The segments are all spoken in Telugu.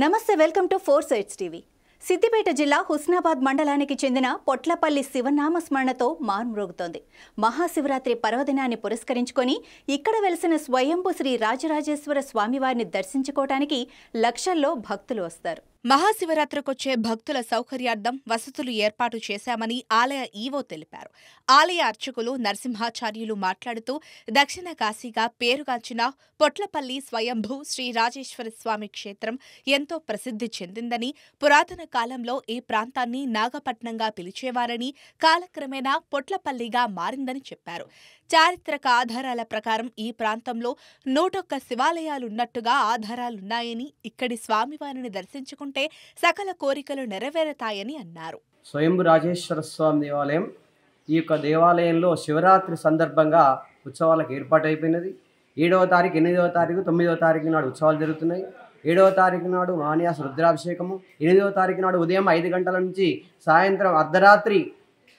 నమస్తే welcome to 4 sides TV. Siddipet జిల్లా హుస్నాబాద్ మండలానికి చెందిన పొట్లపల్లి శివనామ స్మరణతో మార్మ్రోగుతోంది. మహాశివరాత్రి పర్వదినాన్ని పురస్కరించుకొని ఇక్కడ వెలిసిన స్వయంభూ శ్రీ రాజరాజేశ్వర స్వామివారిని దర్శించుకోవడానికి లక్షల్లో భక్తులు వస్తారు. మహాశివరాత్రికొచ్చే భక్తుల సౌకర్యార్థం వసతులు ఏర్పాటు చేశామని ఆలయ ఈవో తెలిపారు. ఆలయ అర్చకులు నరసింహాచార్యులు మాట్లాడుతూ దక్షిణ కాశీగా పేరుగాంచిన పొట్లపల్లి స్వయంభూ శ్రీ రాజేశ్వర స్వామి క్షేత్రం ఎంతో ప్రసిద్ధి చెందిందని, పురాతన కాలంలో ఈ ప్రాంతాన్ని నాగపట్నంగా పిలిచేవారని, కాలక్రమేణా పొట్లపల్లిగా మారిందని చెప్పారు. చారిత్రక ఆధారాల ప్రకారం ఈ ప్రాంతంలో 101 శివాలయాలున్నట్టుగా ఆధారాలున్నాయని, ఇక్కడి స్వామివారిని దర్శించుకుంటే సకల కోరికలు నెరవేరుతాయని అన్నారు. స్వయంభూ రాజేశ్వర స్వామి దేవాలయం, ఈ యొక్క దేవాలయంలో శివరాత్రి సందర్భంగా ఉత్సవాలకు ఏర్పాటైపోయినది. 7వ తారీఖు, 8వ తారీఖు, 9వ తారీఖు నాడు ఉత్సవాలు జరుగుతున్నాయి. 7వ తారీఖు నాడు మాన్యాస రుద్రాభిషేకము, 8వ తారీఖు నాడు ఉదయం 5 గంటల నుంచి సాయంత్రం అర్ధరాత్రి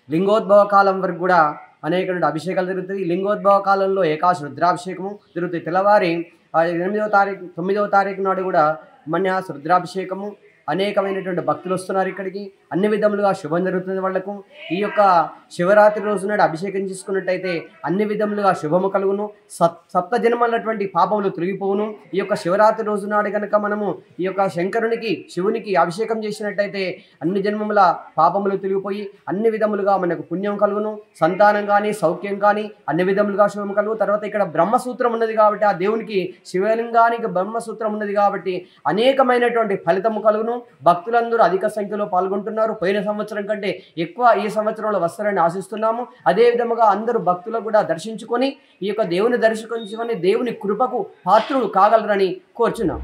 లింగోద్భవ కాలం వరకు కూడా అనేక అభిషేకాలు జరుగుతాయి. లింగోద్భవ కాలంలో ఏకాశ రుద్రాభిషేకము జరుగుతాయి. తెల్లవారి 8వ తారీఖు, 9వ తారీఖు నాడు కూడా మన్యాస రుద్రాభిషేకము. అనేకమైనటువంటి భక్తులు వస్తున్నారు ఇక్కడికి. అన్ని విధములుగా శుభం జరుగుతుంది వాళ్లకు. ఈ యొక్క శివరాత్రి రోజు నాడు అభిషేకం చేసుకున్నట్టయితే అన్ని విధములుగా శుభము కలుగును, సప్త జన్మలటువంటి పాపములు తొలగిపోవును. ఈ యొక్క శివరాత్రి రోజు నాడు కనుక మనము ఈ యొక్క శంకరునికి, శివునికి అభిషేకం చేసినట్టయితే అన్ని జన్మముల పాపములు తొలగిపోయి అన్ని విధములుగా మనకు పుణ్యం కలుగును, సంతానం కానీ, సౌఖ్యం కానీ అన్ని విధములుగా శుభం కలుగు. తర్వాత ఇక్కడ బ్రహ్మసూత్రం ఉన్నది కాబట్టి, ఆ దేవునికి శివలింగానికి బ్రహ్మసూత్రం ఉన్నది కాబట్టి అనేకమైనటువంటి ఫలితము కలుగును. భక్తులందరూ అధిక సంఖ్యలో పాల్గొంటున్నారు. పోయిన సంవత్సరం కంటే ఎక్కువ ఈ సంవత్సరంలో వస్తారని ఆశిస్తున్నాము. అదే విధముగా అందరూ భక్తులు కూడా దర్శించుకొని ఈ యొక్క దేవుని దర్శించుకొని దేవుని కృపకు పాత్రులు కాగలరని కోరుచున్నాం.